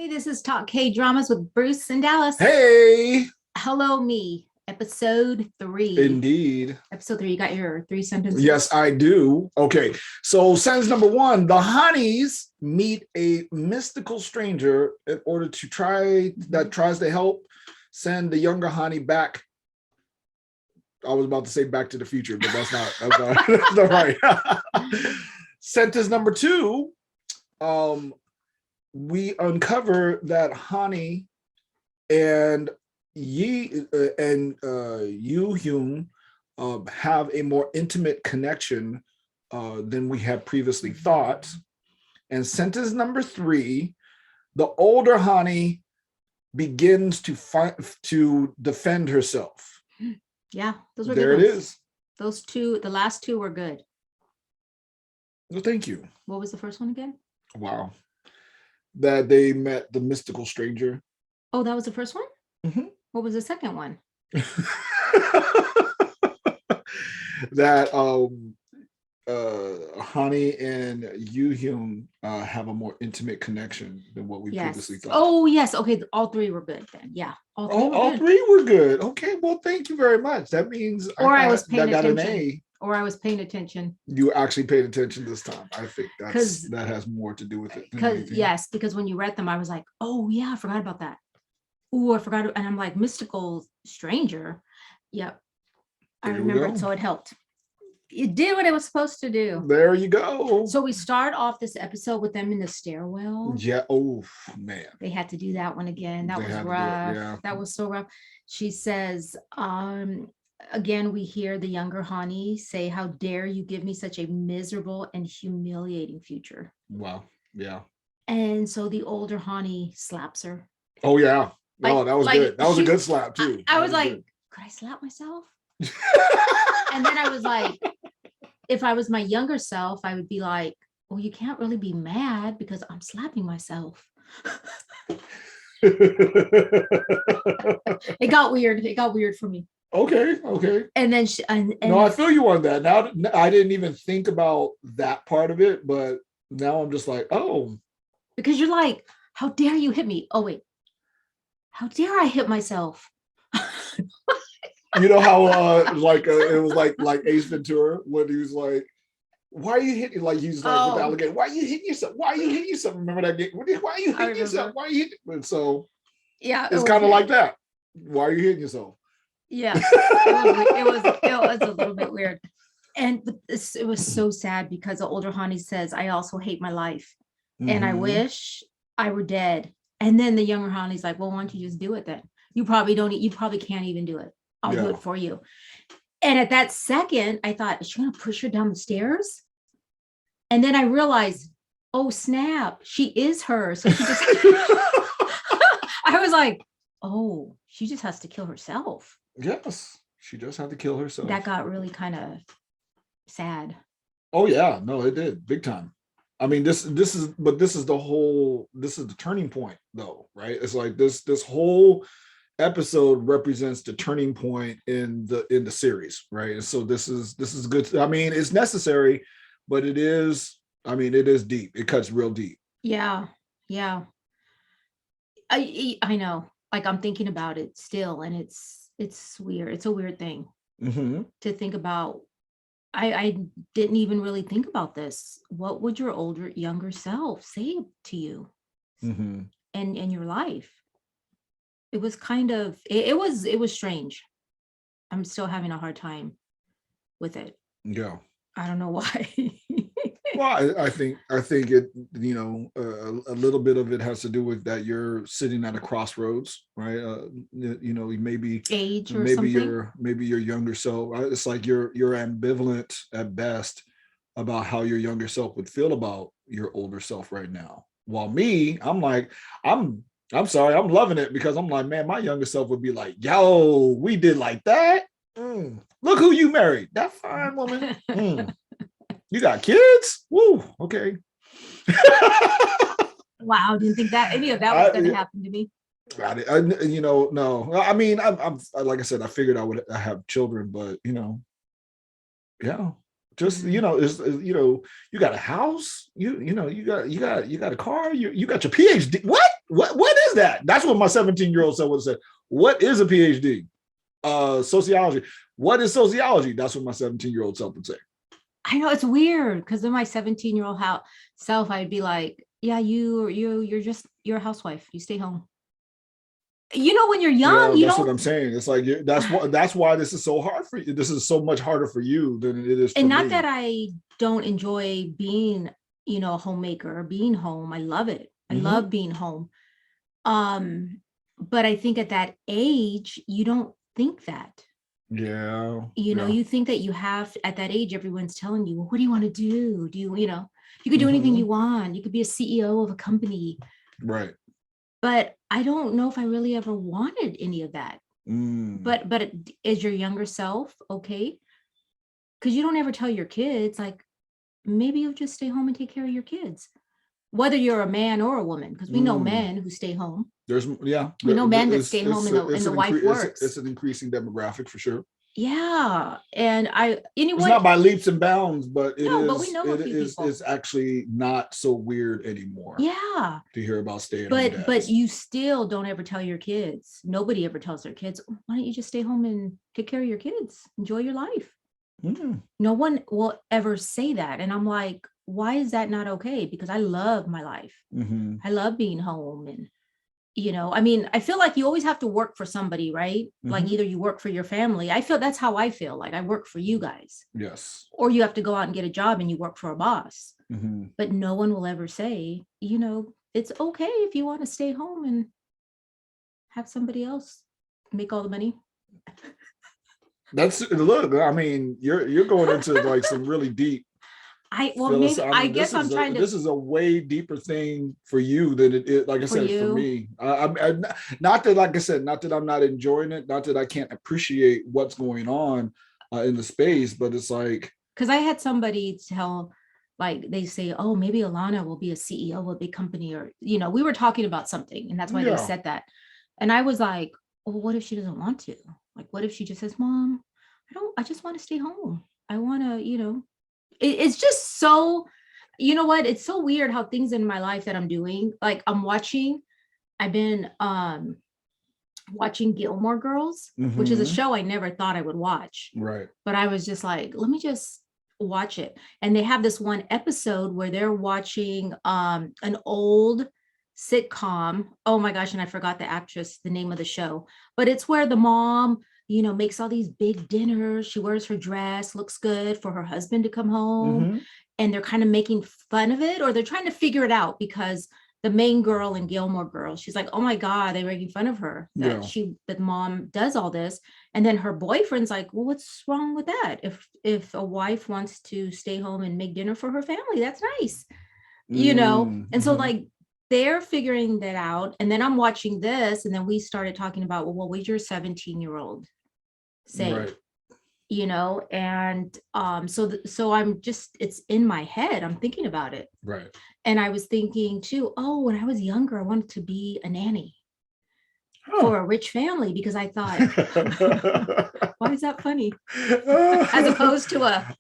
Hey, this is Talk K-Dramas with Bruce and Dallas. Hey! Hello, me. Episode 3. Indeed. Episode 3. You got your 3 sentences? Yes, I do. Okay, so sentence number 1, the Honeys meet a mystical stranger in order to tries to help send the younger Honey back. I was about to say Back to the Future, but that's not right. Sentence number 2, we uncover that Honey and Yoo Hyung have a more intimate connection than we had previously thought. And sentence number 3, the older Honey begins to defend herself. Yeah, those were there. Good It ones. is. Those two, the last 2 were good. Well, thank you. What was the first one again? Wow. That they met the mystical stranger. Oh, that was the first one? Mm-hmm. What was the second one? That Honey and Yoo Hyun have a more intimate connection than what we previously thought. Oh, yes. Okay, all 3 were good then. Yeah. All 3 were good. Okay, well, thank you very much. That means I was paying attention. An A. Or I was paying attention. You actually paid attention this time. I think that has more to do with it. Because when you read them, I was like, oh yeah, I forgot about that. Oh, I forgot. And I'm like, mystical stranger. Yep. I remember it, so it helped. It did what it was supposed to do. There you go. So we start off this episode with them in the stairwell. Yeah. Oh man. They had to do that one again. That was rough. Yeah. That was so rough. She says, again, we hear the younger Hani say, how dare you give me such a miserable and humiliating future. Wow. Yeah. And so the older Hani slaps her. Oh yeah. No, that was good. That was a good slap too. I was like, could I slap myself? And then I was like, if I was my younger self, I would be like, well, you can't really be mad because I'm slapping myself. It got weird. It got weird for me. Okay. And then no, I feel you on that. Now I didn't even think about that part of it, but now I'm just like, oh. Because you're like, how dare you hit me? Oh wait. How dare I hit myself? You know how it was like Ace Ventura when he was like, why are you hitting, like he's like with the alligator, why are you hitting yourself? Why are you hitting yourself? Remember that game? Why are you hitting yourself? Why are you hitting? And so yeah, it's kind of like that. Why are you hitting yourself? Yeah, it was a little bit weird. And it was so sad because the older Hani says, I also hate my life. Mm-hmm. And I wish I were dead. And then the younger Hani's like, well, why don't you just do it then? You probably can't even do it. I'll do it for you. And at that second, I thought, is she going to push her down the stairs? And then I realized, oh, snap, she is her. So she just, I was like, oh, she just has to kill herself. Yes, she just had to kill herself. That got really kind of sad. Oh, yeah. No, it did. Big time. I mean, this is the turning point, though, right? It's like this whole episode represents the turning point in the series, right? And so this is good. I mean, it's necessary, but it is deep. It cuts real deep. Yeah. I know. Like I'm thinking about it still, and it's weird. It's a weird thing to think about. I didn't even really think about this. What would your younger self say to you in your life? It was kind of, it was strange. I'm still having a hard time with it. Yeah. I don't know why. Well, I think it, a little bit of it has to do with that you're sitting at a crossroads, right? Maybe age or something. Maybe your younger self. It's like you're ambivalent at best about how your younger self would feel about your older self right now. While me, I'm like, I'm sorry, I'm loving it because I'm like, man, my younger self would be like, yo, we did like that. Look who you married. That fine woman. You got kids? Woo, okay. Wow, didn't think that any of that was going to happen to me. No. I mean, I'm like I said, I figured I would have children, but yeah, Just you got a house, you got a car, you got your PhD. What is that? That's what my 17-year-old son would have said. What is a PhD? Sociology. What is sociology? That's what my 17-year-old self would say. I know, it's weird because in my 17-year-old self, I'd be like, yeah, you're a housewife. You stay home. When you're young, that's what I'm saying. It's like that's why this is so hard for you. This is so much harder for you than it is for and not me. that I don't enjoy being, a homemaker or being home. I love it. I love being home. But I think at that age, you don't think that. Yeah. You think that you have at that age, everyone's telling you, well, what do you want to do? Do you could do anything you want. You could be a CEO of a company. Right. But I don't know if I really ever wanted any of that. But is your younger self okay? Because you don't ever tell your kids, like, maybe you'll just stay home and take care of your kids, whether you're a man or a woman, because we know men who stay home. We know men that stay home and the wife works. It's an increasing demographic for sure. Yeah, and it's not by leaps and bounds, but but we know it's actually not so weird anymore. Yeah, to hear about staying home dads. But you still don't ever tell your kids. Nobody ever tells their kids, why don't you just stay home and take care of your kids, enjoy your life. No one will ever say that, and I'm like, why is that not okay? Because I love my life. I love being home, and I feel like you always have to work for somebody, right? Like either you work for your family. I feel that's how I feel. Like I work for you guys. Yes. Or you have to go out and get a job and you work for a boss. But no one will ever say, it's okay if you want to stay home and have somebody else make all the money. I mean, you're going into like some really deep. I guess I'm trying to. This is a way deeper thing for you than it is. Like I said, for me, not that, like I said, not that I'm not enjoying it, not that I can't appreciate what's going on in the space, but it's like, because I had somebody tell, like they say, oh, maybe Alana will be a CEO of a big company, or we were talking about something, and that's why they said that, and I was like, well, what if she doesn't want to? Like, what if she just says, Mom, I just want to stay home. I want to, it's just so, it's so weird how things in my life that I'm doing, like I've been watching Gilmore Girls, which is a show I never thought I would watch. Right. But I was just like, let me just watch it. And they have this one episode where they're watching an old sitcom. Oh my gosh, and I forgot the name of the show, but it's where the mom makes all these big dinners. She wears her dress, looks good for her husband to come home. And they're kind of making fun of it, or they're trying to figure it out, because the main girl in Gilmore Girls, she's like, oh my God, they're making fun of her that mom does all this. And then her boyfriend's like, well, what's wrong with that? If a wife wants to stay home and make dinner for her family, that's nice, And so like, they're figuring that out. And then I'm watching this, and then we started talking about, well, what was your 17-year-old say? Right. And so I'm just, it's in my head, I'm thinking about it. Right. And I was thinking too, when I was younger, I wanted to be a nanny for a rich family, because I thought, why is that funny? As opposed to a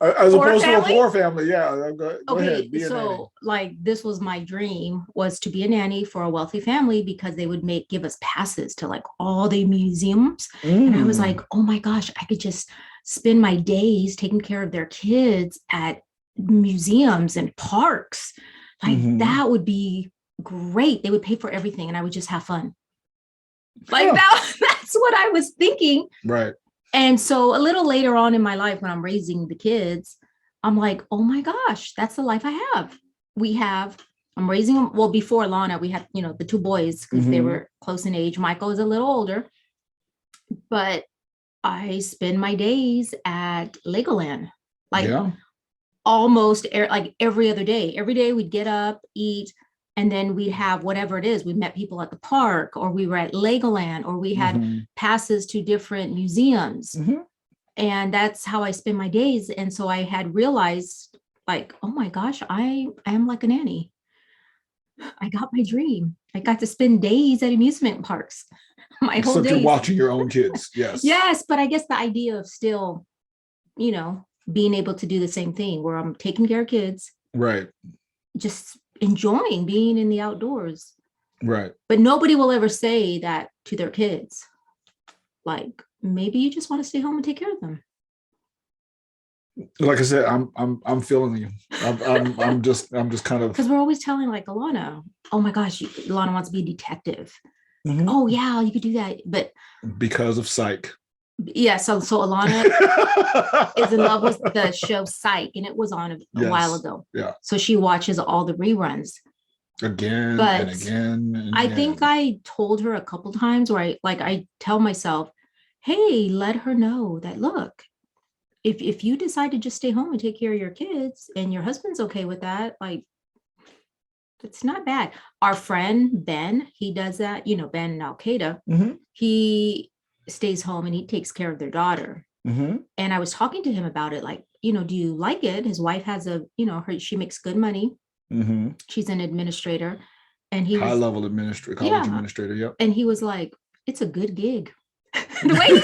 poor family. Yeah. Go ahead, be a nanny. Like, this was my dream, was to be a nanny for a wealthy family, because they would give us passes to like all the museums. And I was like, oh my gosh, I could just spend my days taking care of their kids at museums and parks. Like that would be great. They would pay for everything and I would just have fun. Like that's what I was thinking. Right. And so a little later on in my life, when I'm raising the kids, I'm like, oh my gosh, that's the life I have. I'm raising them. Well, before Lana, we had, the two boys, because they were close in age. Michael is a little older, but I spend my days at Legoland, like almost like every other day. Every day we'd get up, eat, and then we'd have whatever it is. We met people at the park, or we were at Legoland, or we had passes to different museums. And that's how I spend my days. And so I had realized, like, oh my gosh, I am like a nanny. I got my dream. I got to spend days at amusement parks. My whole day. You're watching your own kids. Yes. Yes. But I guess the idea of still, being able to do the same thing where I'm taking care of kids, Right. just enjoying being in the outdoors. Right. But nobody will ever say that to their kids. Like, maybe you just want to stay home and take care of them. Like I said, I'm feeling you. I'm just kind of, because we're always telling like Alana, oh my gosh, Alana wants to be a detective. Mhm. Oh yeah, you could do that. But because of Psych. yeah, so Alana is in love with the show Psych, and it was on a while ago. Yeah. So she watches all the reruns again But and again. And I think I told her a couple times where I tell myself, hey, let her know that, look, if you decide to just stay home and take care of your kids and your husband's okay with that, like, it's not bad. Our friend Ben, he does that, Ben in Al Qaeda, Mhm. he stays home and he takes care of their daughter. Mhm. And I was talking to him about it, like, do you like it? His wife has she makes good money. Mhm. She's an administrator, and he high was level administrator, college administrator. Yep. and he was like, it's a good gig. The way he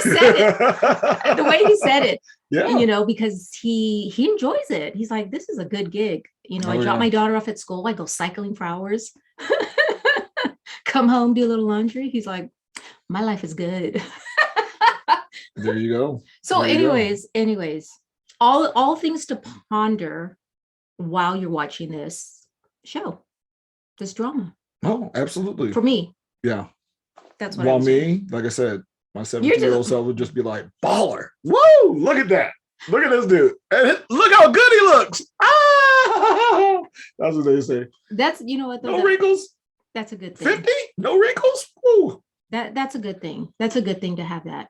said it, Yeah. because he enjoys it. He's like, this is a good gig. I drop my daughter off at school. I go cycling for hours, come home, do a little laundry. He's like, my life is good. There you go. So anyways, all things to ponder while you're watching this show, this drama. Oh, absolutely. For me. Yeah. That's what While me, like I said, my 17-year-old self would just be like, baller. Woo! Look at that. Look at this dude. And look how good he looks. Ah! That's what they say. That's, you know what? No wrinkles. That's a good thing. 50? No wrinkles? Woo. That's a good thing. That's a good thing to have that.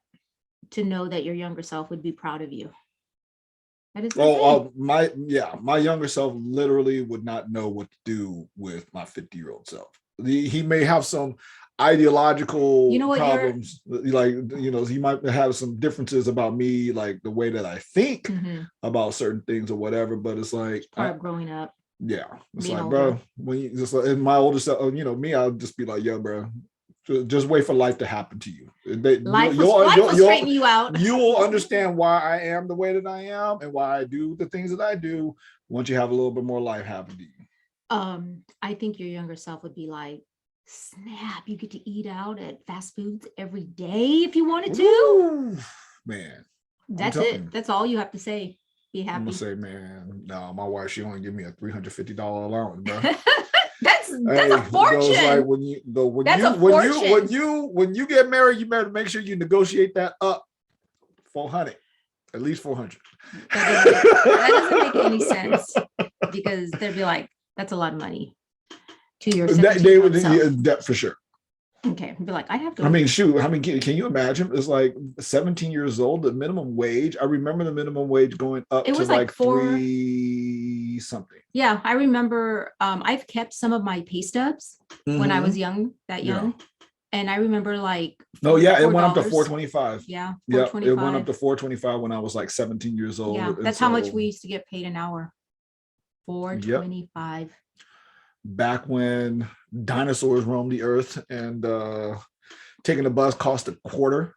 To know that your younger self would be proud of you. That is my younger self literally would not know what to do with my 50-year-old self. He may have some ideological problems, he might have some differences about me, like the way that I think about certain things or whatever, but it's like part of growing up. Yeah, it's like, older. Bro, when you just, and my older self, me, I'll just be like, yo, bro, just wait for life to happen to you. Life will straighten you out. You will understand why I am the way that I am and why I do the things that I do once you have a little bit more life happen to you. I think your younger self would be like, snap, you get to eat out at fast foods every day if you wanted to. Ooh, man. That's it. That's all you have to say. Be happy. I'm gonna say, man, no, my wife, she only give me a $350 allowance, bro. That's a fortune. Like when you get married, you better make sure you negotiate that up 400, at least 400. That doesn't make any sense, because they'd be like, that's a lot of money to your they would that for sure. Okay, be like, I have to. I mean, shoot. I mean, can you imagine? It's like 17 years old. The minimum wage. I remember the minimum wage going up to like 3 something. Yeah, I remember. I've kept some of my pay stubs when I was young, and I remember like. Oh yeah, it went up to $4.25. Yeah, $4.25. It went up to $4.25 when I was like 17 years old. Yeah, that's how much we used to get paid an hour. $4.25. Yep. Back when dinosaurs roamed the earth and taking the bus cost a quarter,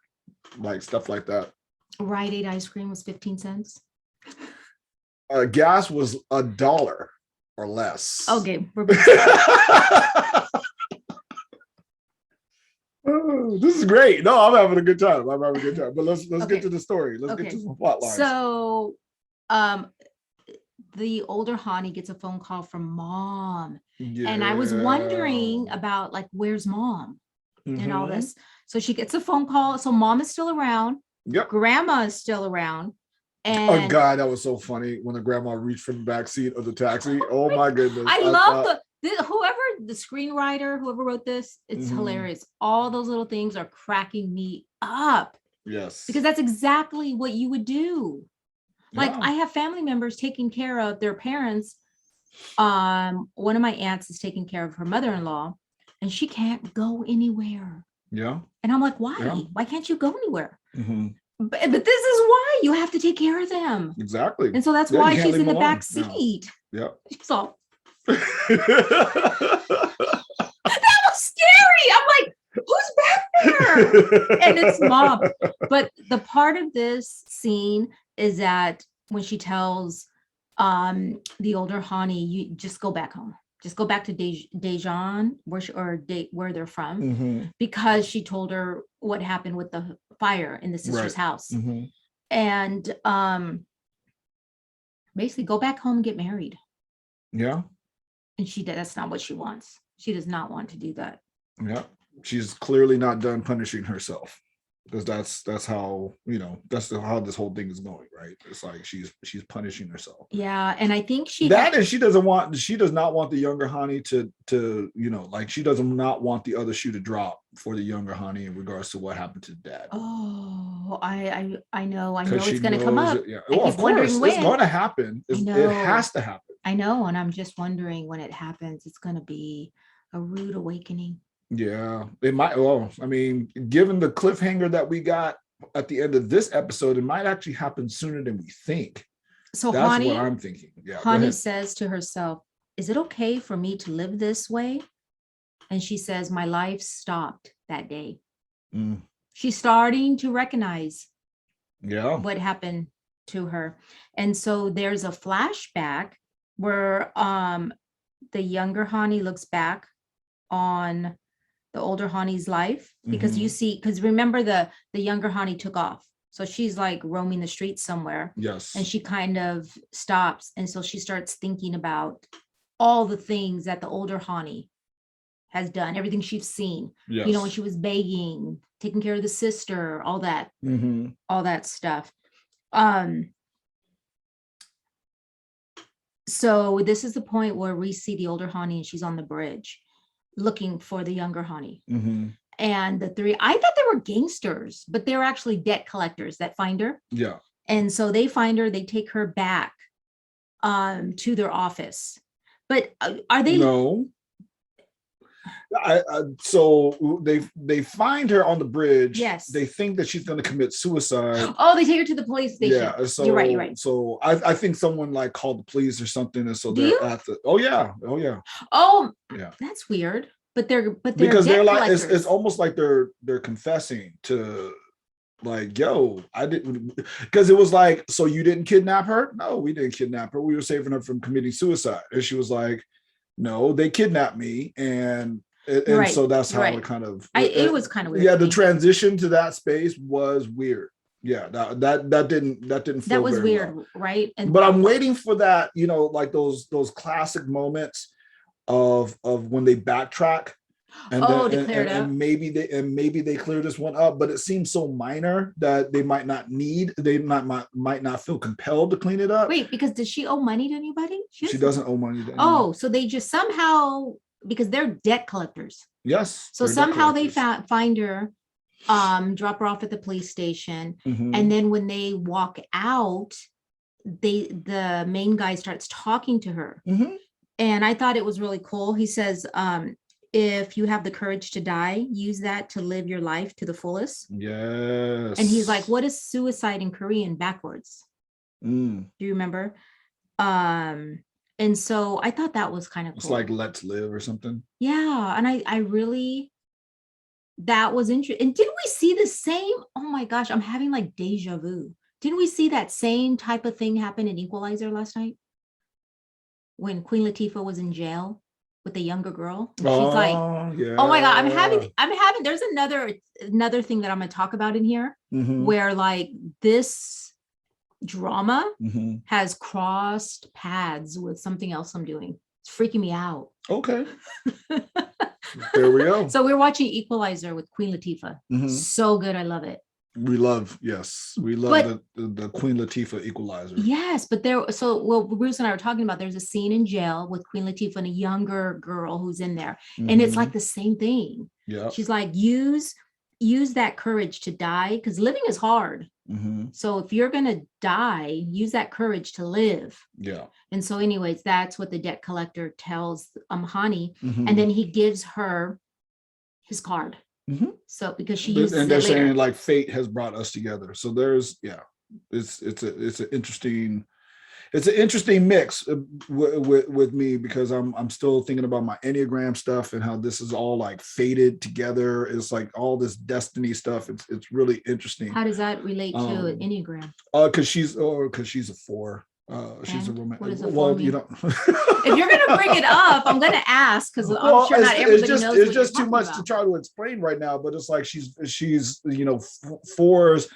like stuff like that. Rite Aid ice cream was 15 cents. Gas was $1 or less. Okay. This is great. No, I'm having a good time. But let's get to the story. Let's get to some plot lines. So the older Ha-ni gets a phone call from mom. Yeah. And I was wondering about like, where's mom and all this. So she gets a phone call. So mom is still around. Yep. Grandma is still around. And oh God, that was so funny when the grandma reached from the back seat of the taxi. Oh my goodness. I love whoever the screenwriter, whoever wrote this, it's hilarious. All those little things are cracking me up. Yes. Because that's exactly what you would do. Like I have family members taking care of their parents. One of my aunts is taking care of her mother-in-law, and she can't go anywhere. Yeah. And I'm like, why? Yeah. Why can't you go anywhere? But this is why you have to take care of them. Exactly. And so that's why she's in the back seat. Yeah. She's all. That was scary. I'm like, who's back there? And it's mom. But the part of this scene is that when she tells the older Hani, you just go back home. Just go back to Daejeon, where they're from, because she told her what happened with the fire in the sister's house. And basically go back home and get married. Yeah. And that's not what she wants. She does not want to do that. Yeah. She's clearly not done punishing herself. Because that's how, that's how this whole thing is going, right? It's like she's punishing herself. Yeah, and I think she does not want the younger Hani to like she does not want the other shoe to drop for the younger Hani in regards to what happened to dad. Oh, I know it's going to come up. Yeah. Well, of course, it's going to happen. It has to happen. I know, and I'm just wondering when it happens, it's going to be a rude awakening. Yeah, it might. Well, I mean, given the cliffhanger that we got at the end of this episode, it might actually happen sooner than we think. So that's what I'm thinking. Yeah, Hani says to herself, "Is it okay for me to live this way?" And she says, "My life stopped that day." She's starting to recognize what happened to her. And so there's a flashback where the younger Hani looks back on the older Hani's life, because because remember the younger Hani took off. So she's like roaming the streets somewhere. Yes. And she kind of stops. And so she starts thinking about all the things that the older Hani has done, everything she's seen. Yes. When she was begging, taking care of the sister, all that, all that stuff. So this is the point where we see the older Hani and she's on the bridge looking for the younger Hani. And the three, I thought they were gangsters, but they're actually debt collectors that find her. Yeah. And so they find her, they take her back to their office. But are they? No. So they find her on the bridge. Yes. They think that she's going to commit suicide. Oh, they take her to the police station. Yeah. So you're right. So I think someone like called the police or something, and so they're at the. Oh yeah. Oh yeah. That's weird. But they're because they're like it's almost like they're confessing to, like, yo, I didn't, because it was like, so you didn't kidnap her? No, we didn't kidnap her. We were saving her from committing suicide. And she was like, no, they kidnapped me, and so that's how it kind of. It was kind of weird. Yeah, the transition to that space was weird. Yeah, that didn't feel that was very weird, well. Right? But I'm waiting for that, like those classic moments of when they backtrack and maybe they clear this one up, but it seems so minor that they might not feel compelled to clean it up. Wait, because does she owe money to anybody? She doesn't owe money to anyone. Oh, so they just somehow, because they're debt collectors. Yes. So somehow they find her, drop her off at the police station, and then when they walk out, the main guy starts talking to her. And I thought it was really cool. He says, if you have the courage to die, use that to live your life to the fullest. Yes. And he's like, what is suicide in Korean backwards? Do you remember? And so I thought that was kind of cool. It's like let's live or something. Yeah. And I really, that was interesting. And didn't we see the same? Oh my gosh, I'm having like deja vu. Didn't we see that same type of thing happen in Equalizer last night? When Queen Latifah was in jail with the younger girl. She's like, yeah. Oh my God, I'm having, there's another thing that I'm going to talk about in here where like this drama has crossed paths with something else I'm doing. It's freaking me out. Okay. There we go. So we're watching Equalizer with Queen Latifah. So good. I love it. We love the Queen Latifah Equalizer. Yes, but Bruce and I were talking about, there's a scene in jail with Queen Latifah and a younger girl who's in there. And it's like the same thing. Yeah. She's like, use that courage to die, because living is hard. So if you're going to die, use that courage to live. Yeah. And so anyways, that's what the debt collector tells Hani. And then he gives her his card. So because she uses and they're it later. saying like fate has brought us together. So there's it's an interesting it's an interesting mix with me because I'm still thinking about my Enneagram stuff and how this is all like fated together. It's like all this destiny stuff. It's really interesting. How does that relate to an Enneagram? Because she's a 4. She's a And romantic. what does a 4 Well, mean? you know, If you're gonna bring it up, I'm gonna ask because I'm sure not everybody knows what it's you're just too talking much about. to try to explain right now. But it's like she's fours.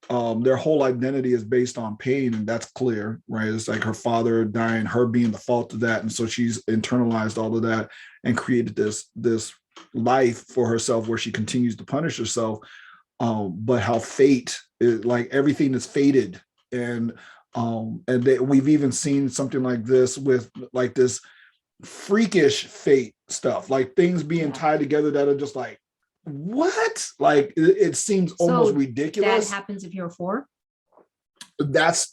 Their whole identity is based on pain, and that's clear, right? It's like her father dying, her being the fault of that, and so she's internalized all of that and created this life for herself where she continues to punish herself. But how fate is like everything is fated, and we've even seen something like this with like this freakish fate stuff, like things being tied together that are just like, what? Like it seems almost ridiculous. That happens if you're a 4. That's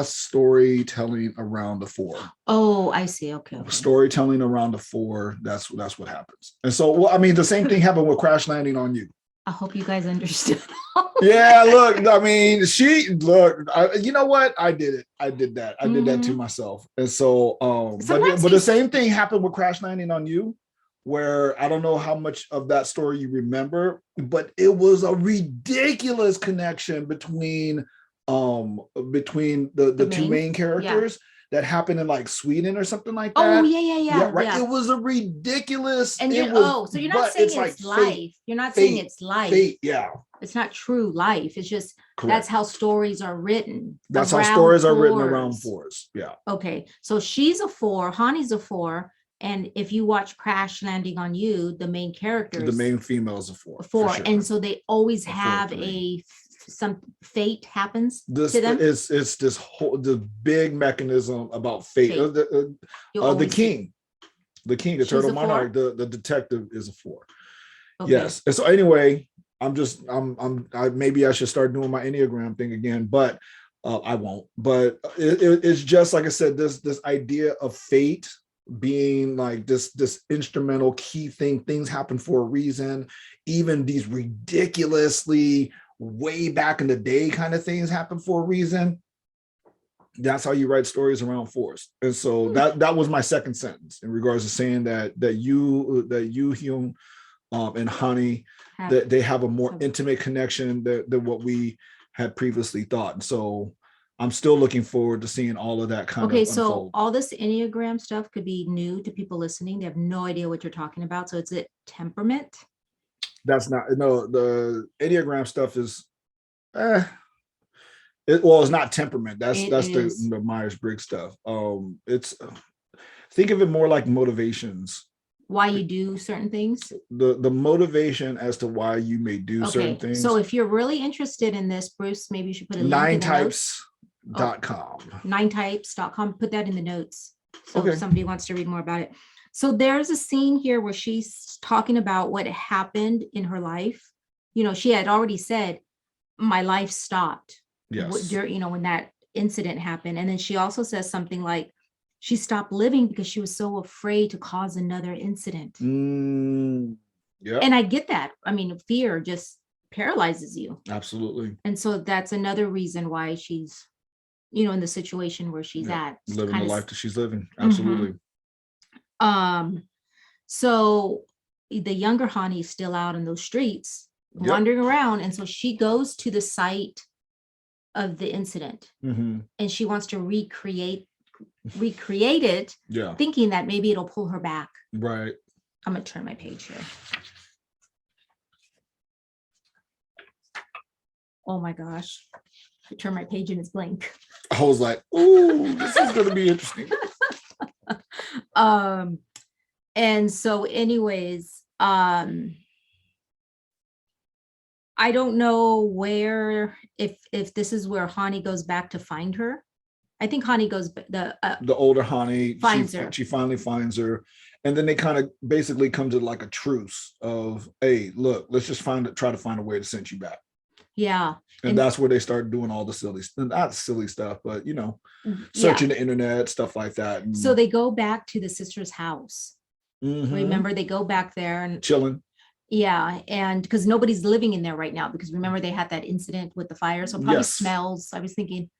storytelling around the 4. Oh, I see. Okay. Storytelling around the 4. That's what happens. And so, well, I mean, the same thing happened with Crash Landing on You. I hope you guys understood. Yeah, look, I mean, you know what? I did it. I did that. I did that to myself. And so, but the same thing happened with Crash Landing on You, where I don't know how much of that story you remember, but it was a ridiculous connection between the two main characters that happened in like Sweden or something like that. Oh, yeah. Right. Yeah. It was a ridiculous. And so you're not saying it's life. Fate, you're not saying it's life. Fate, yeah. It's not true life. It's just Correct. That's how stories are written. That's how stories are written around 4s. Yeah. Okay. So she's a 4, Hani's a 4. And if you watch Crash Landing on You, the main characters, the main female is a 4. 4, sure. And so they always have some fate happens to them. It's this big mechanism about fate. The king, the turtle monarch, the detective is a 4. Okay. Yes. And so anyway, maybe I should start doing my Enneagram thing again, but I won't. But it's just like I said, this idea of fate being like this instrumental key thing. Things happen for a reason. Even these ridiculously way back in the day kind of things happen for a reason. That's how you write stories around 4s. And so that was my second sentence in regards to saying that you Hyung and Ha-ni, that they have a more intimate connection than what we had previously thought. And so I'm still looking forward to seeing all of that kind of unfold. So all this Enneagram stuff could be new to people listening. They have no idea what you're talking about. So it's temperament? That's not, no, the Enneagram stuff is, it's not temperament. That's the Myers-Briggs stuff. It's, think of it more like motivations. Why you do certain things? The motivation as to why you may do certain things. So if you're really interested in this, Bruce, maybe you should put a link in the notes. 9types.com. 9types.com. Put that in the notes. So if somebody wants to read more about it. So there's a scene here where she's talking about what happened in her life. You know, she had already said, my life stopped. Yes. When that incident happened. And then she also says something like, she stopped living because she was so afraid to cause another incident. Yeah. And I get that. I mean, fear just paralyzes you. Absolutely. And so that's another reason why she's, in the situation where she's at. Living the life that she's living. Absolutely. So the younger Ha-ni is still out in those streets, wandering around. And so she goes to the site of the incident and she wants to recreate it, thinking that maybe it'll pull her back. Right. I'm gonna turn my page here. Oh my gosh. I turn my page and it's blank. I was like, ooh, this is gonna be interesting. And so anyways, I don't know where, if this is where Ha-ni goes back to find her. I think Ha-ni goes, the older Ha-ni finds her. She finally finds her. And then they kind of basically come to like a truce of, hey, look, let's just try to find a way to send you back. Yeah. And that's where they start doing all the not silly stuff, but searching the internet, stuff like that. And so they go back to the sister's house. Remember, they go back there and chilling. Yeah. And because nobody's living in there right now, because remember they had that incident with the fire. So probably smells. I was thinking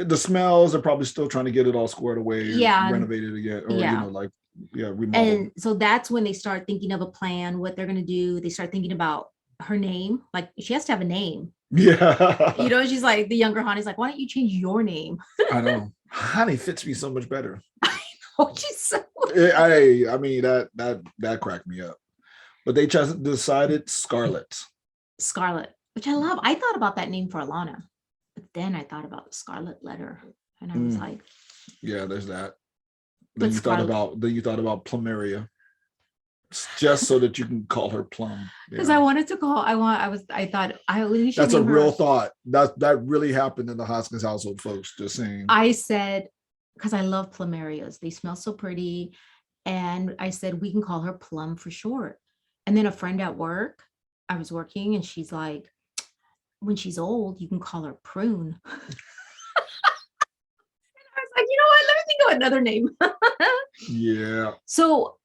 The smells are probably still trying to get it all squared away, Yeah, renovated again, or yeah. like remodeled. And so that's when they start thinking of a plan, what they're gonna do. They start thinking about her name. Like she has to have a name. Yeah. She's like the younger Hani's like, why don't you change your name? I know. Honey fits me so much better. She's so I mean that cracked me up. But they just decided Scarlet. Scarlet, which I love. I thought about that name for Alana, but then I thought about the Scarlet Letter, and I was like, yeah, there's that. But Then you thought about Plumeria, just so that you can call her Plum. Because I wanted to call. I thought we should That's a name her. real thought. That really happened in the Hoskins household, folks. Just saying. I said, because I love plumerias. They smell so pretty. And I said, we can call her Plum for short. And then a friend at work, I was working, and she's like, when she's old, you can call her Prune. I was like, you know what? Let me think of another name. Yeah. So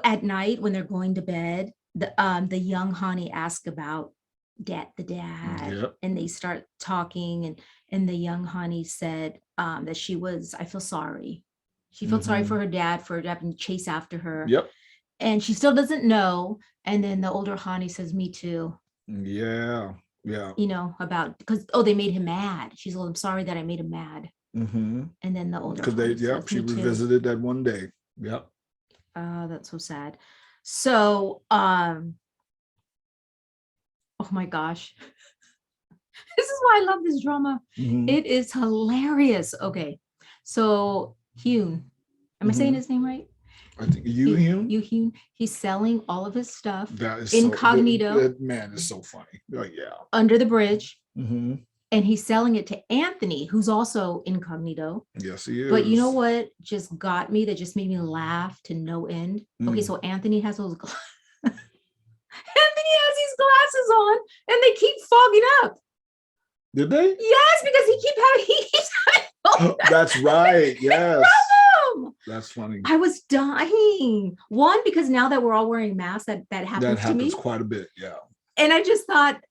at night when they're going to bed, the young Hani asks about the dad, Yep. and they start talking, and the young Hani said that I feel sorry. She felt sorry for her dad for having to chase after her. Yep. And she still doesn't know. And then the older Hani says, me too. Yeah. Yeah. About because they made him mad. She's like, I'm sorry that I made him mad. And then the older because she revisited that one day. Yep. That's so sad. So oh my gosh. This is why I love this drama. It is hilarious. Okay. So Hyun, am I saying his name right? I think Hyun. He's selling all of his stuff. That is Incognito. That man is so funny. Like, yeah. Under the bridge. And he's selling it to Anthony, who's also Incognito. Yes, he is. But you know what just got me? That just made me laugh to no end. Okay, so Anthony has those glasses. Anthony has these glasses on, and they keep fogging up. Did they? Yes, because he keeps having. That's right. Yes. Problem. That's funny. I was dying. One, because now that we're all wearing masks, that happens to me quite a bit. Yeah. And I just thought,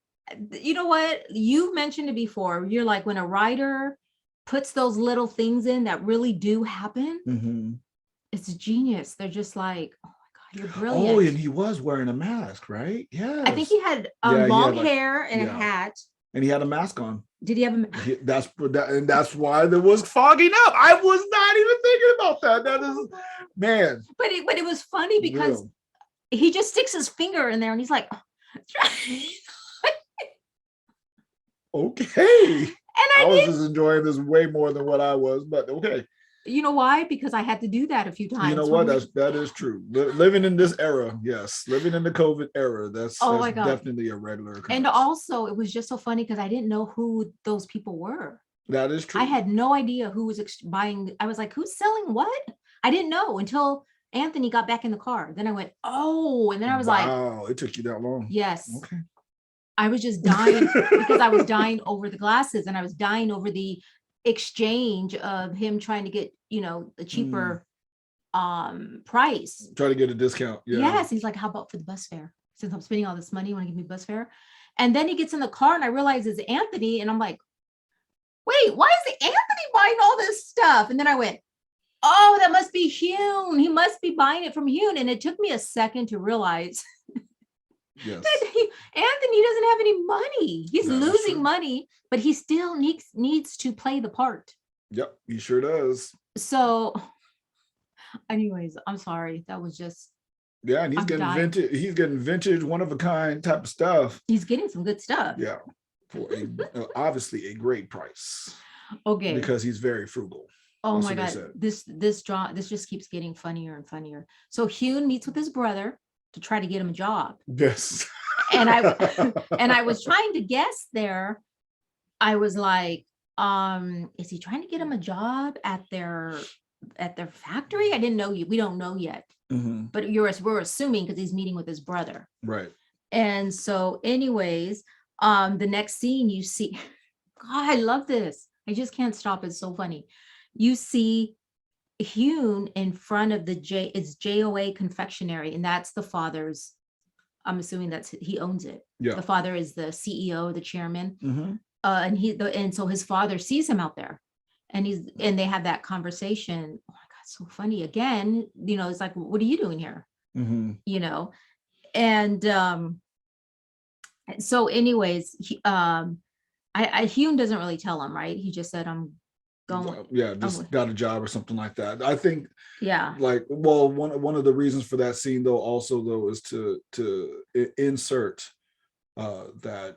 you know what? You mentioned it before. You're like, when a writer puts those little things in that really do happen, it's genius. They're just like, oh my God, you're brilliant. Oh, and he was wearing a mask, right? Yeah. I think he had long hair and a hat. And he had a mask on. Did he have a mask? That's why there was fogging up. I was not even thinking about that. That is, man. But it was funny because he just sticks his finger in there and he's like, okay. And I was just enjoying this way more than what I was, but okay. You know why? Because I had to do that a few times. You know what? That is true. Living in this era, yes. Living in the COVID era, that's definitely a regular occurrence. And also, it was just so funny because I didn't know who those people were. That is true. I had no idea who was buying. I was like, who's selling what? I didn't know until Anthony got back in the car. Then I went, oh, and then I was like, wow, it took you that long. Yes. Okay. I was just dying because I was dying over the glasses, and I was dying over the exchange of him trying to get, the cheaper price. Try to get a discount. Yeah. Yes. He's like, how about for the bus fare? Since I'm spending all this money, you want to give me bus fare? And then he gets in the car and I realize it's Anthony. And I'm like, wait, why is Anthony buying all this stuff? And then I went, oh, that must be Hyun. He must be buying it from Hyun. And it took me a second to realize yes. that Anthony doesn't have any money. He's losing money, but he still needs to play the part. Yep, he sure does. So anyways, I'm sorry. That was just. Yeah, and he's getting vintage, one of a kind type of stuff. He's getting some good stuff. Yeah, for obviously a great price. Okay. Because he's very frugal. Oh my God, this just keeps getting funnier and funnier. So Hyun meets with his brother to try to get him a job. Yes. And I was trying to guess there. I was like, is he trying to get him a job at their factory? I didn't know. We don't know yet. But we're assuming because he's meeting with his brother. Right. And so anyways, the next scene you see, God, I love this. I just can't stop. It's so funny. You see Hyun in front of it's JOA Confectionery, and that's the father's. I'm assuming he owns it. Yeah. The father is the CEO, the chairman. And so his father sees him out there, and they have that conversation. Oh my God, so funny. Again, it's like, what are you doing here? And so anyways, Hume doesn't really tell him, right? He just said, I'm going. Yeah, just got a job or something like that. I think, yeah, like, well, one of the reasons for that scene though also though is to insert that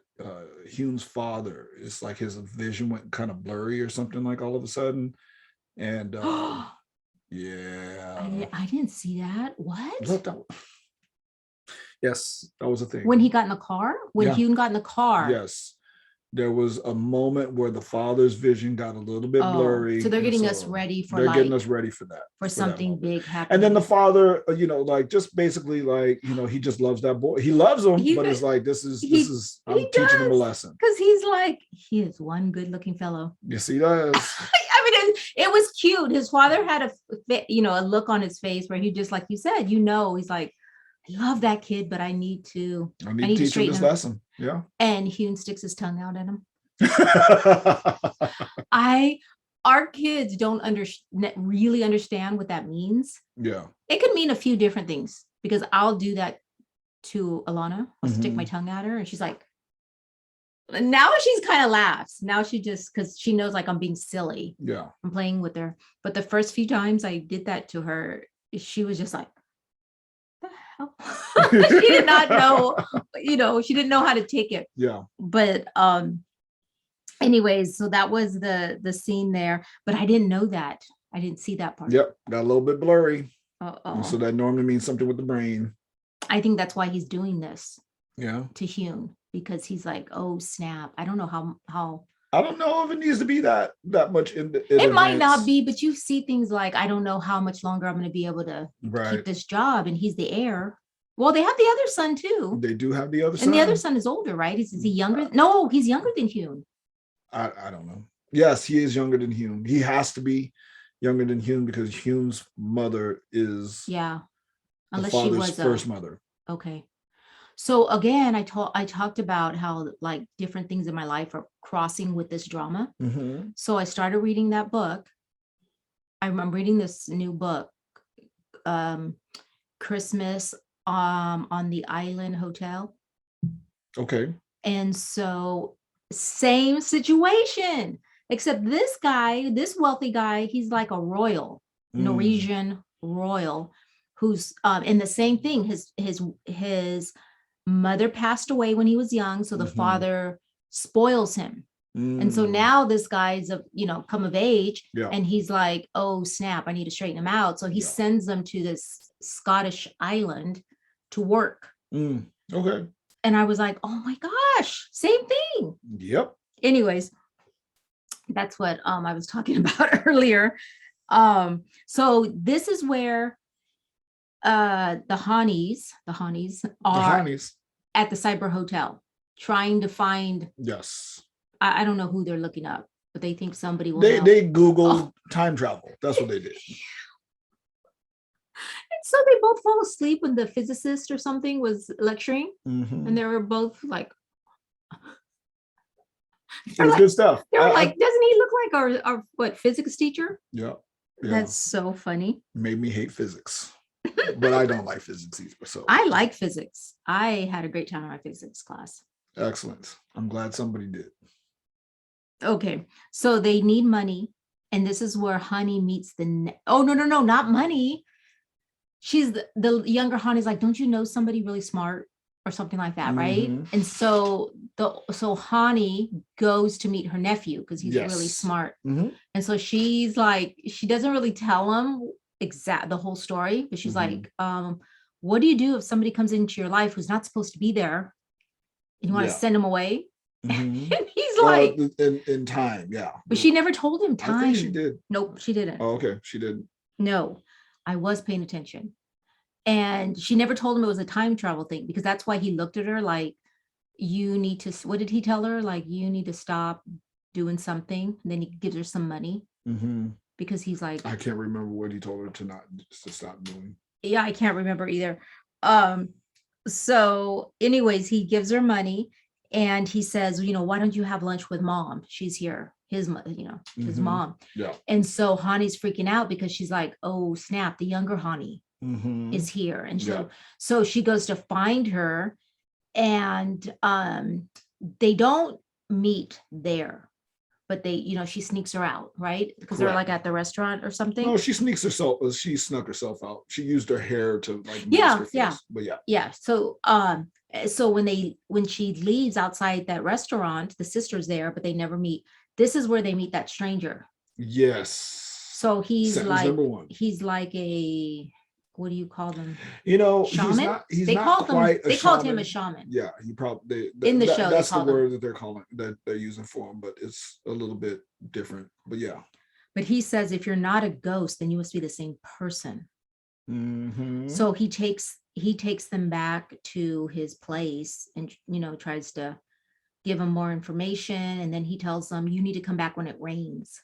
Hume's father is like, his vision went kind of blurry or something, like, all of a sudden. And yeah, I didn't see that. What? Yes, that was a thing. When he got in the car? When Hume got in the car? Yes. There was a moment where the father's vision got a little bit blurry. So they're getting us ready for getting us ready for that. For something big happening. And then the father, like, just basically like, he just loves that boy. He loves him, but it's like, this is I'm teaching him a lesson. Because he's like, he is one good looking fellow. Yes, he does. I mean, it was cute. His father had a look on his face where he just, like you said, he's like, I love that kid, but I need to teach him this lesson. Yeah. And Hume sticks his tongue out at him. Our kids don't really understand what that means. Yeah. It could mean a few different things, because I'll do that to Alana. I'll stick my tongue at her and she's like, now she's kind of laughs. Now she just, because she knows, like, I'm being silly. Yeah. I'm playing with her. But the first few times I did that to her, she was just like, she did not know, she didn't know how to take it. Yeah. But anyways, so that was the scene there, but I didn't know that. I didn't see that part. Yep, got a little bit blurry. Uh-oh. So that normally means something with the brain. I think that's why he's doing this. Yeah. To Hume, because he's like, oh snap. I don't know how I don't know if it needs to be that much in it might not be, but you see things like, I don't know how much longer I'm going to be able to keep this job, and he's the heir. Well, they have the other son too. They do have the other son. And the other son is older, right? Is he younger? No, he's younger than Hume. I don't know. Yes, he is younger than Hume. He has to be younger than Hume because Hume's mother is unless the she was first mother. Okay. So again, I talked about how, like, different things in my life are crossing with this drama. Mm-hmm. So I started reading that book. I'm reading this new book, Christmas on the Island Hotel. Okay. And so same situation, except this wealthy guy, he's like a royal, Norwegian royal, who's and the same thing. His mother passed away when he was young, so the father spoils him. And so now this guy's come of age, and he's like, oh snap, I need to straighten him out. So he sends them to this Scottish island to work. Okay. And I was like, oh my gosh, same thing. Yep. Anyways, that's what I was talking about earlier. So this is where the Ha-ni's are at the Cyber Hotel trying to find. Yes. I don't know who they're looking up, but they think somebody will. They Googled time travel. That's what they did. So they both fall asleep when the physicist or something was lecturing, and they were both like, it was good stuff. They were like, doesn't he look like our physics teacher? Yeah. That's so funny. Made me hate physics, but I don't like physics either. So I like physics. I had a great time in my physics class. Excellent. I'm glad somebody did. Okay, so they need money, and this is where Ha-ni meets oh no, not money. She's the younger Ha-ni's like, don't you know somebody really smart or something like that, right? And so Ha-ni goes to meet her nephew because he's really smart. And so she's like, she doesn't really tell him the whole story, but she's like, what do you do if somebody comes into your life who's not supposed to be there and you want to send him away? And he's like, in time, but she never told him time. I think she did. Nope, she didn't. Oh, okay, she didn't. No, I was paying attention. And she never told him it was a time travel thing, because that's why he looked at her like, you need to, what did he tell her? Like, you need to stop doing something. And then he gives her some money because he's like, I can't remember what he told her to stop doing. Yeah, I can't remember either. So anyways, he gives her money and he says, why don't you have lunch with mom? She's here. his his mom. Yeah. And so Hani's freaking out because she's like, oh snap, the younger Hani Mm-hmm. is here. And Yeah. so she goes to find her, and they don't meet there, but they, she sneaks her out, right? Because they're like at the restaurant or something. No, she snuck herself out. She used her hair to like Yeah, mask her face. yeah. But yeah. Yeah. So when she leaves outside that restaurant, the sister's there, but they never meet. This is where they meet that stranger. Yes. So he's Sentence like number one. he's like a, what do you call them? Shaman? He's not quite a shaman. They called him a shaman. Yeah, he probably in the show. That's the word that they're calling, that they're using for him, but it's a little bit different. But yeah. But he says, if you're not a ghost, then you must be the same person. Mm-hmm. So he takes them back to his place and tries to give them more information, and then he tells them, you need to come back when it rains,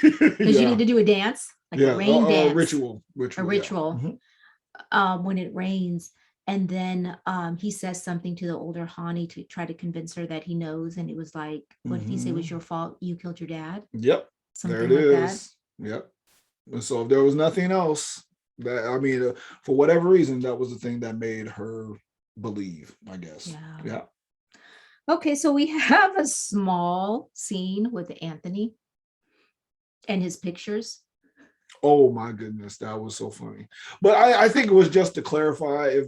because you need to do a dance, like a rain dance, ritual. Yeah. When it rains. And then he says something to the older Hani to try to convince her that he knows, and it was like, what did he say was your fault, you killed your dad? Yep. Something there it like is. That. Yep. And so if there was nothing else, that for whatever reason, that was the thing that made her believe, I guess. Yeah. Okay, so we have a small scene with Anthony and his pictures. Oh my goodness, that was so funny. But I think it was just to clarify,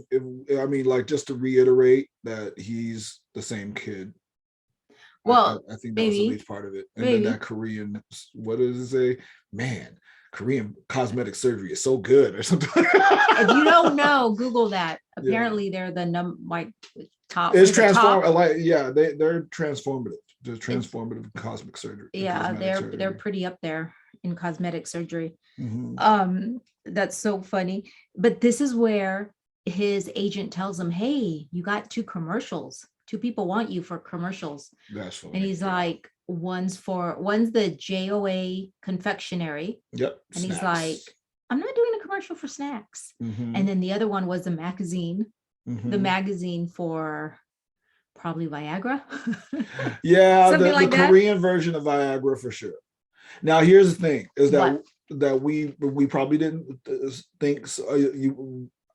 just to reiterate that he's the same kid. Well, I think that was at least part of it. And then that Korean, what does it say? Man, Korean cosmetic surgery is so good, or something. If you don't know, Google that. Apparently, they're the top. It's transformative. They're transformative. They're transformative cosmetic surgery. Yeah, they're pretty up there in cosmetic surgery. Mm-hmm. That's so funny. But this is where his agent tells him, hey, you got 2 commercials. 2 people want you for commercials. That's funny. And he's like, one's the JOA confectionery. Yep. And snacks. He's like, I'm not doing a commercial for snacks. Mm-hmm. And then the other one was the magazine. Mm-hmm. The magazine for probably Viagra. Yeah, the Korean version of Viagra for sure. Now here's the thing: is that we probably didn't think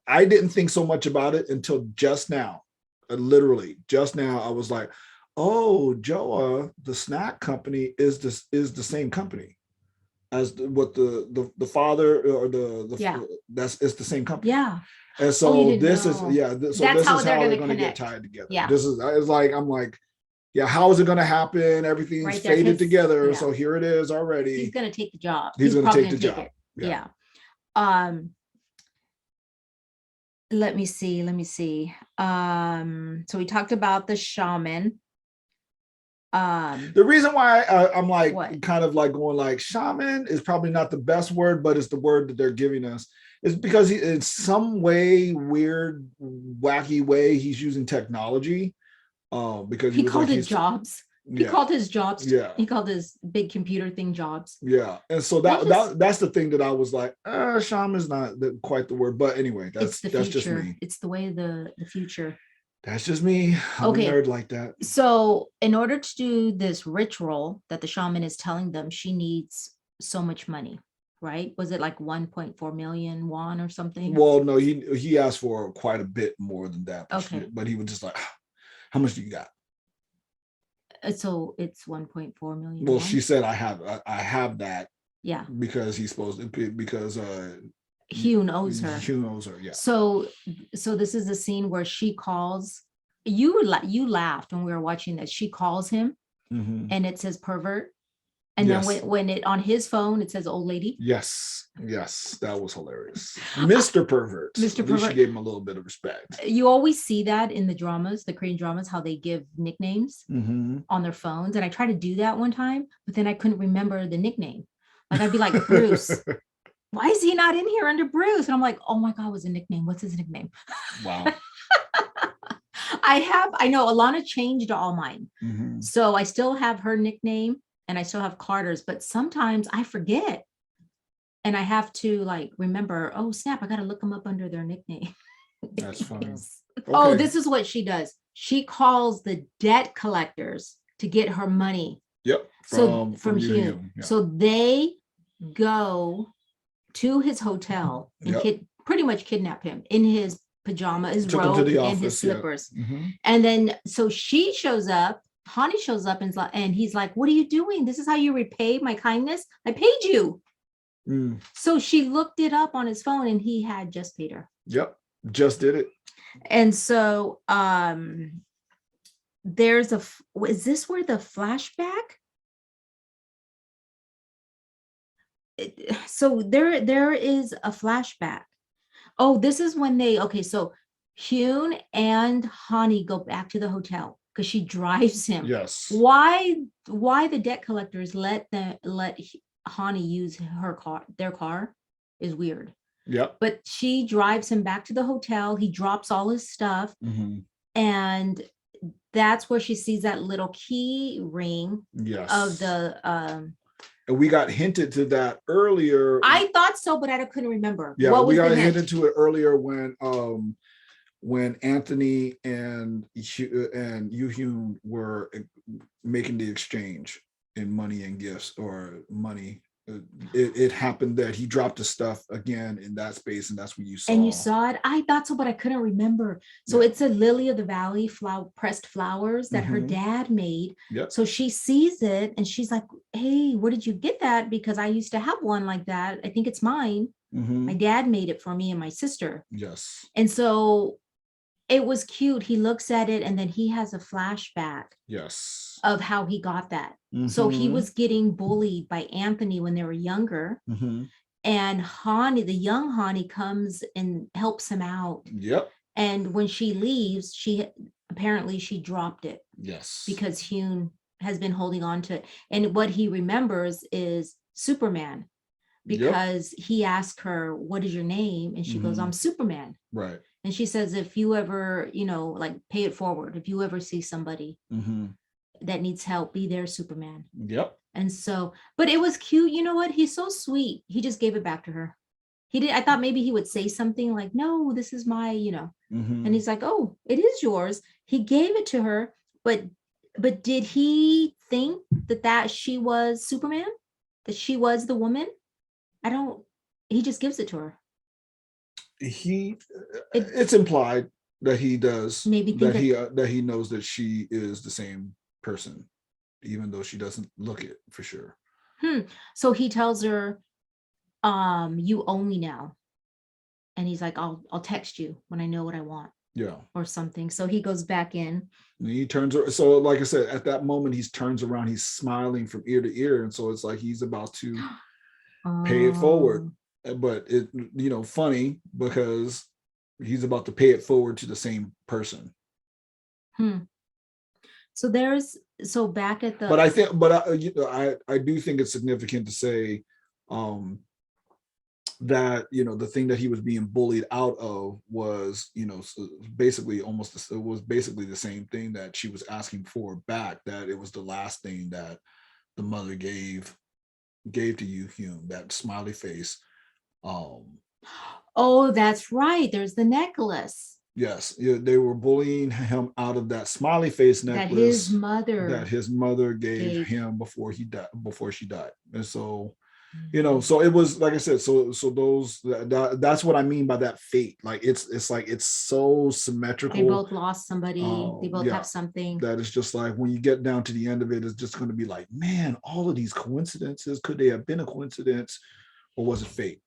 I didn't think so much about it until just now. Literally, just now, I was like, "Oh, Joa, the snack company is the same company as what the father or it's the same company." Yeah. And so this is how they're going to get tied together. Yeah. I'm like, yeah, how is it going to happen? Everything's faded together. Yeah. So here it is already. He's going to take the job. He's going to take the job. Yeah. Let me see. So we talked about the shaman. The reason why I'm like kind of like going like shaman is probably not the best word, but it's the word that they're giving us. It's because in some way, weird, wacky way, he's using technology. Because he called it jobs. He called his jobs. Yeah. He called his big computer thing jobs. Yeah. And so that's the thing that I was like, shaman's not quite the word. But anyway, that's just me. It's the way of the future. That's just me. I'm a nerd like that. So in order to do this ritual that the shaman is telling them, she needs so much money. Right? Was it like 1.4 million won or something? Well, no, he asked for quite a bit more than that. Okay. But he was just like, how much do you got? So it's 1.4 million. Well, she said I have that. Yeah. Because he's supposed to, because Hugh owes her. Hugh owes her, yeah. So this is the scene where she calls. You laughed when we were watching this. She calls him, and it says pervert. And then when it on his phone, it says old lady. Yes, that was hilarious. Mr. Pervert. Mr. Pervert. She gave him a little bit of respect. You always see that in the dramas, the Korean dramas, how they give nicknames on their phones. And I tried to do that one time, but then I couldn't remember the nickname. Like I'd be like, Bruce. Why is he not in here under Bruce? And I'm like, oh my God, what's his nickname? What's his nickname? Wow. I know Alana changed all mine. So I still have her nickname. And I still have Carter's, but sometimes I forget. And I have to like remember, oh snap, I got to look them up under their nickname. That's funny. Okay. Oh, this is what she does. She calls the debt collectors to get her money. Yep. from Hyun. Yeah. So they go to his hotel and pretty much kidnap him in his pajama, his robe, and his slippers. And then so she shows up, Ha-ni shows up, and he's like, "What are you doing? This is how you repay my kindness? I paid you." So she looked it up on his phone, and he had just paid her. Yep, just did it. And so there's is this where the flashback? So there is a flashback. Oh, this is when so Hyun and Ha-ni go back to the hotel because she drives him. Yes. Why the debt collectors let Ha-ni use their car is weird. Yep. But she drives him back to the hotel. He drops all his stuff. And that's where she sees that little key ring of the and we got hinted to that earlier. I thought so, but I couldn't remember. Yeah, we got hinted to it earlier when Anthony and Yoo-hyun were making the exchange in money and gifts, or money. It happened that he dropped his stuff again in that space, and that's when you saw. And you saw it. I thought so, but I couldn't remember. So it's a lily of the valley pressed flowers that her dad made. Yep. So she sees it and she's like, "Hey, where did you get that? Because I used to have one like that. I think it's mine. My dad made it for me and my sister." Yes. And so it was cute. He looks at it and then he has a flashback. Yes. Of how he got that. So he was getting bullied by Anthony when they were younger. And Ha-ni, the young Ha-ni, comes and helps him out. Yep. And when she leaves, she dropped it. Yes. Because Hyun has been holding on to it. And what he remembers is Superman. Because he asked her, "What is your name?" And she goes, "I'm Superman." Right. And she says, "If you ever, like pay it forward, if you ever see somebody that needs help, be there, Superman." Yep. And so, but it was cute. You know what? He's so sweet. He just gave it back to her. He did. I thought maybe he would say something like, "No, this is my, And he's like, "Oh, it is yours." He gave it to her, but did he think that she was Superman? That she was the woman? He just gives it to her. It's implied that he does. Maybe that he knows that she is the same person, even though she doesn't look it for sure. So he tells her, "You owe me now." And he's like, I'll text you when I know what I want. Yeah. Or something. So he goes back in. And he turns. So like I said, at that moment, he turns around, he's smiling from ear to ear. And so it's like he's about to pay it forward. But it, funny because he's about to pay it forward to the same person. So back at the. But I think, I do think it's significant to say that the thing that he was being bullied out of was basically the same thing that she was asking for back. That it was the last thing that the mother gave to Yoo-hyun, that smiley face. Oh, that's right. There's the necklace. Yes, they were bullying him out of that smiley face necklace that his mother gave him before she died. And so, so it was, like I said, so that's what I mean by that fate. Like it's like it's so symmetrical. They both lost somebody. They both have something. That is just like when you get down to the end of it, it's just going to be like, man, all of these coincidences, could they have been a coincidence, or was it fate?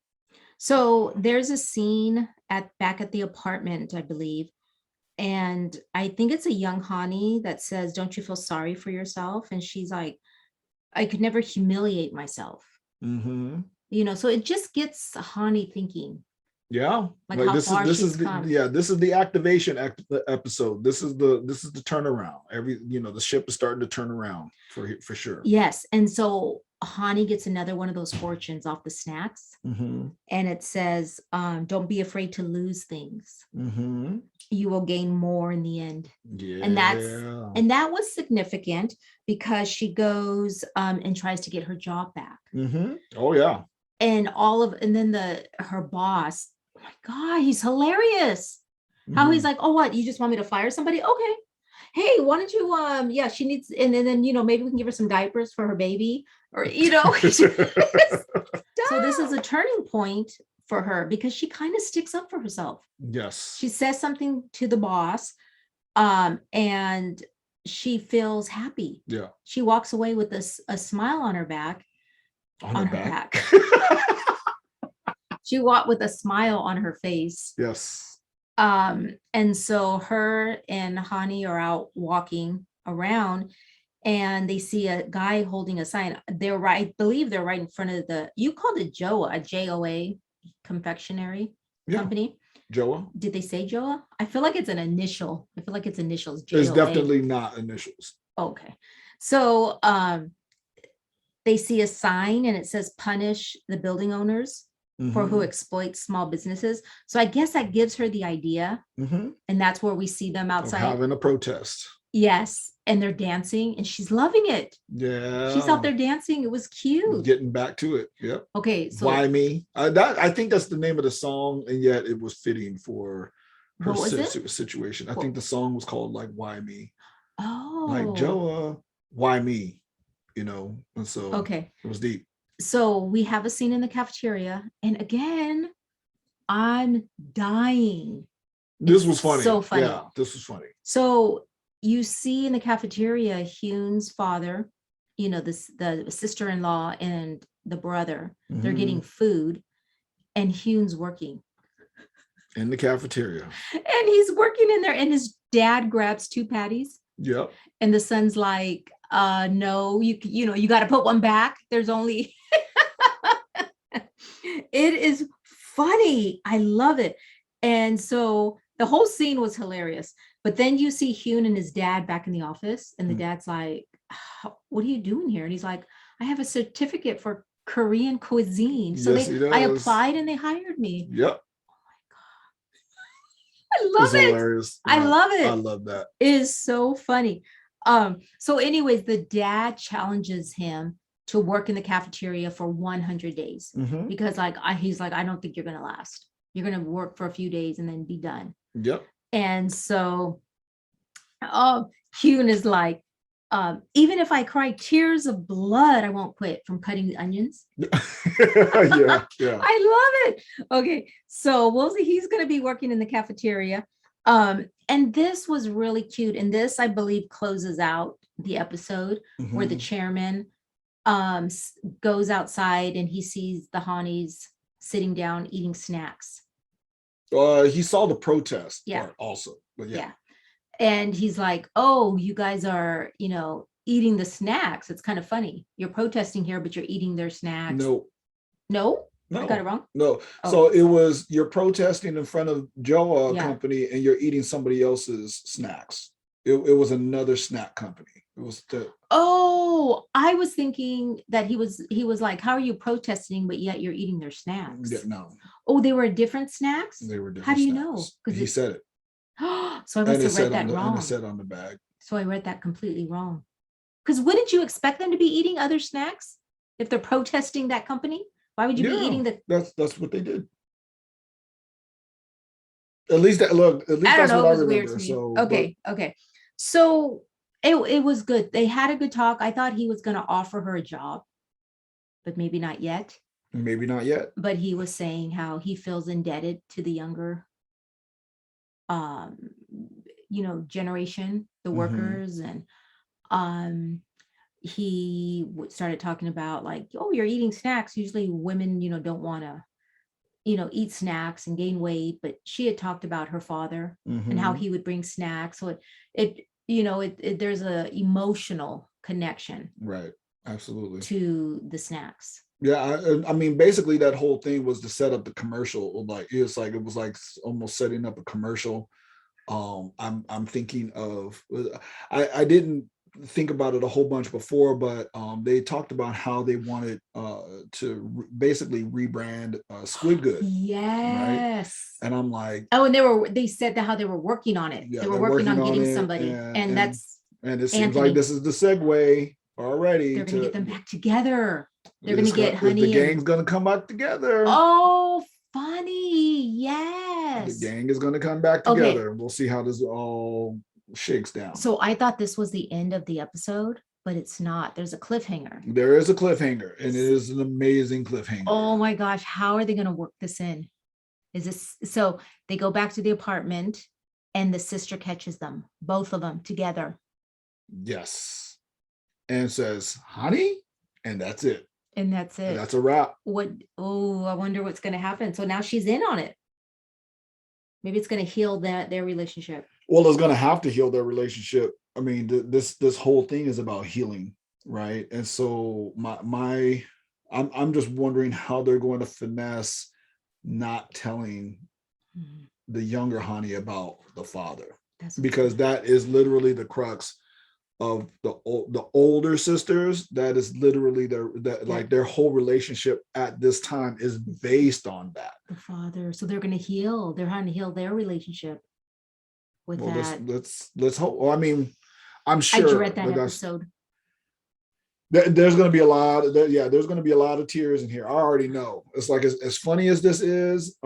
So there's a scene back at the apartment, I believe. And I think it's a young Ha-ni that says, "Don't you feel sorry for yourself?" And she's like, "I could never humiliate myself." So it just gets Ha-ni thinking. Yeah. Like this is the activation episode. This is the turnaround. The ship is starting to turn around for sure. Yes. And so Ha-ni gets another one of those fortunes off the snacks. And it says, "Don't be afraid to lose things. You will gain more in the end." Yeah. And that was significant because she goes and tries to get her job back. Oh yeah. And then her boss, oh my God, he's hilarious. How he's like, "Oh, what? You just want me to fire somebody? Okay." Hey, why don't you yeah, she needs, and then maybe we can give her some diapers for her baby, or so this is a turning point for her because she kind of sticks up for herself. Yes. She says something to the boss, and she feels happy. Yeah. She walks away with a smile on her back. On her back. She walked with a smile on her face. Yes. And so her and Ha-ni are out walking around, and they see a guy holding a sign. They're right, I believe they're right in front of you called it Joa, a Joa confectionery company. Joa. Did they say Joa? I feel like it's an initial. I feel like it's initials. It's definitely not initials. Okay. So they see a sign and it says punish the building owners for who exploit small businesses. So I guess that gives her the idea. And that's where we see them outside. Having a protest. Yes. And they're dancing and she's loving it. Yeah. She's out there dancing. It was cute. Getting back to it. Yep. Okay. So Why Me? I think that's the name of the song, and yet it was fitting for her situation. I think the song was called like Why Me? Oh. Like Joa, why me? And so okay. It was deep. So we have a scene in the cafeteria, and again, I'm dying. This was funny. So funny. Yeah, this was funny. So you see in the cafeteria, Hyun's father, the sister-in-law and the brother, they're getting food, and Hyun's working in the cafeteria. And he's working in there, and his dad grabs 2 patties. Yep. And the son's like, no, you got to put one back. There's only it is funny. I love it. And so the whole scene was hilarious. But then you see Hyun and his dad back in the office, and the dad's like, what are you doing here? And he's like, I have a certificate for Korean cuisine. So I applied and they hired me. Yep. I love it. Hilarious. I love it. I love that. It is so funny. So anyways, the dad challenges him to work in the cafeteria for 100 days because he's like, I don't think you're going to last. You're going to work for a few days and then be done. Yep. And so Hyun is like, even if I cry tears of blood, I won't quit from cutting the onions. Yeah. I love it. Okay. So we'll see. He's going to be working in the cafeteria. And this was really cute. And this, I believe, closes out the episode where the chairman goes outside and he sees the Ha-ni's sitting down eating snacks. He saw the protest part also. But yeah. And he's like, oh, you guys are, eating the snacks. It's kind of funny. You're protesting here, but you're eating their snacks. No? I got it wrong? No. Oh. So you're protesting in front of Joa company and you're eating somebody else's snacks. It was another snack company. It was I was thinking that he was like, how are you protesting, but yet you're eating their snacks? Yeah, no. Oh, they were different snacks? They were different. How do you know? Because he said it. So I must have read that wrong. And it said on the bag. So I read that completely wrong. Because wouldn't you expect them to be eating other snacks if they're protesting that company? Why would you be eating the? That's what they did. At least that's what I remember. So okay. So it was good. They had a good talk. I thought he was going to offer her a job, but maybe not yet. Maybe not yet. But he was saying how he feels indebted to the younger, generation, the workers, and he started talking about like, oh, you're eating snacks. Usually women, don't want to, eat snacks and gain weight. But she had talked about her father and how he would bring snacks. So there's a emotional connection. Right. Absolutely. To the snacks. Yeah. I mean, basically that whole thing was to set up the commercial. It was like almost setting up a commercial. I'm thinking of, I didn't think about it a whole bunch before, but they talked about how they wanted to basically rebrand Squid Good. Yes. Right? And I'm like, and they said that how they were working on it. Yeah, they were working on getting somebody, and it seems like this is the segue already. They're gonna get them back together. They're gonna get Ha-ni. The gang's gonna come back together. Oh, funny. Yes. The gang is gonna come back together. Okay. We'll see how this all shakes down. So I thought this was the end of the episode, but it's not. There's a cliffhanger. There is a cliffhanger, and it is an amazing cliffhanger. Oh my gosh, how are they going to work this in? Is this so they go back to the apartment and the sister catches them, both of them together. Yes. And says, honey, and that's it. And that's it. And that's a wrap. I wonder what's going to happen. So now she's in on it. Maybe it's going to heal their relationship. Well, it's going to have to heal their relationship. I mean, this whole thing is about healing, right? And so I'm just wondering how they're going to finesse not telling the younger Ha-ni about the father, because that is literally the crux of the older sisters. That is literally their whole relationship at this time is based on that. The father. So they're going to heal. They're trying to heal their relationship with that. Let's hope. Well, I mean, I'm sure I dread that episode. There's going to be a lot. There's going to be a lot of tears in here. I already know. It's like as funny as this is.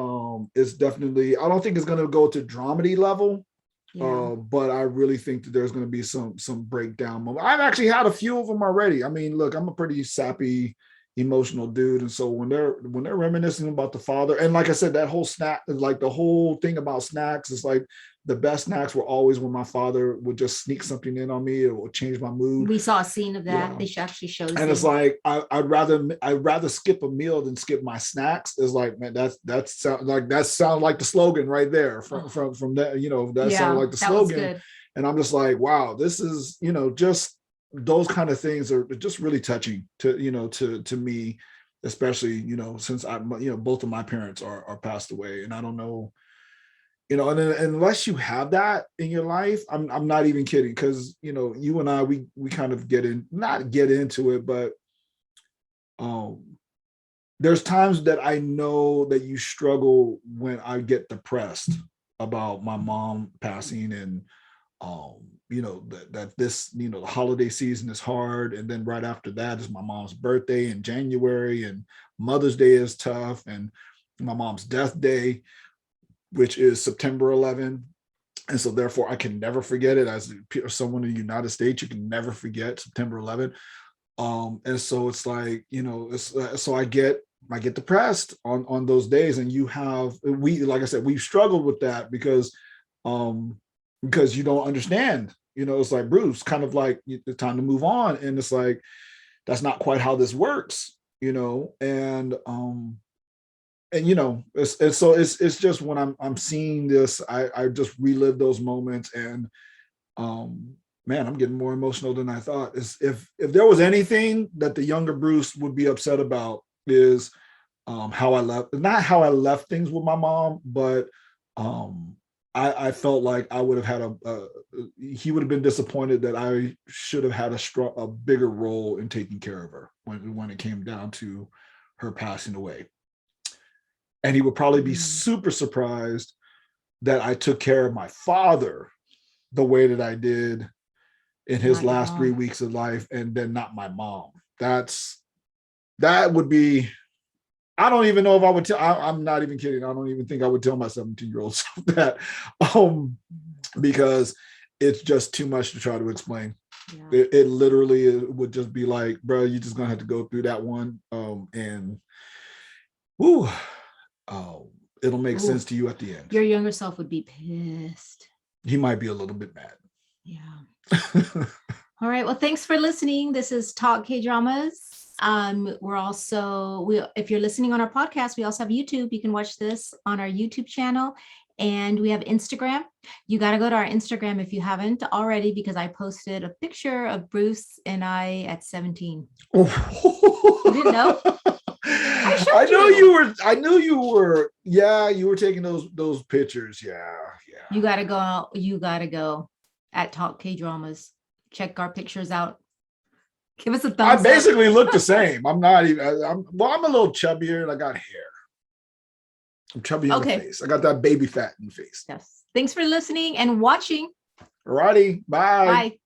It's definitely. I don't think it's going to go to dramedy level. Yeah. But I really think that there's going to be some breakdown moment. I've actually had a few of them already. I mean, look, I'm a pretty sappy, emotional dude, and so when they're reminiscing about the father, and like I said, that whole snack, like the whole thing about snacks is like the best snacks were always when my father would just sneak something in on me. It would change my mood. We saw a scene of that. Yeah. They actually showed. And it's like I'd rather skip a meal than skip my snacks. It's like, man, that sounds like the slogan right there from that. You know, that sounded like the slogan. And I'm just like, wow, this is, you know, just those kind of things are just really touching to me, especially, you know, since both of my parents are passed away, and I don't know. You know, and then, unless you have that in your life, I'm not even kidding, because you know, you and I we kind of not get into it, but there's times that I know that you struggle when I get depressed about my mom passing, and you know, that this, you know, the holiday season is hard, and then right after that is my mom's birthday in January, and Mother's Day is tough, and my mom's death day, which is September 11th. And so therefore I can never forget it. As someone in the United States, you can never forget September 11th. And so it's like, you know, so I get depressed on those days. And like I said, we've struggled with that because you don't understand, you know, it's like, Bruce, kind of like, it's time to move on. And it's like, that's not quite how this works, you know? And you know, it's just when I'm seeing this, I just relive those moments, and man, I'm getting more emotional than I thought. If there was anything that the younger Bruce would be upset about, is not how I left things with my mom, but I felt like I would have had he would have been disappointed that I should have had a bigger role in taking care of her when it came down to her passing away. And he would probably be super surprised that I took care of my father the way that I did in his last 3 weeks of life, and then not my mom. That would be, I don't even know if I would tell, I'm not even kidding. I don't even think I would tell my 17-year-old self that, because it's just too much to try to explain. Yeah. It literally would just be like, bro, you're just gonna have to go through that one. And whoo. It'll make sense to you at the end. Your younger self would be pissed. He might be a little bit mad. Yeah. All right. Well, thanks for listening. This is Talk K-Dramas. We're also, if you're listening on our podcast, we also have YouTube. You can watch this on our YouTube channel. And we have Instagram. You got to go to our Instagram if you haven't already, because I posted a picture of Bruce and I at 17. Oh. You didn't know? I knew you were. Yeah, you were taking those pictures. Yeah. You gotta go at Talk K-Dramas. Check our pictures out. Give us a thumbs up. I basically look the same. I'm not even. I'm a little chubbier and I got hair. I'm chubby in the face. I got that baby fat in the face. Yes. Thanks for listening and watching. Alrighty. Bye. Bye.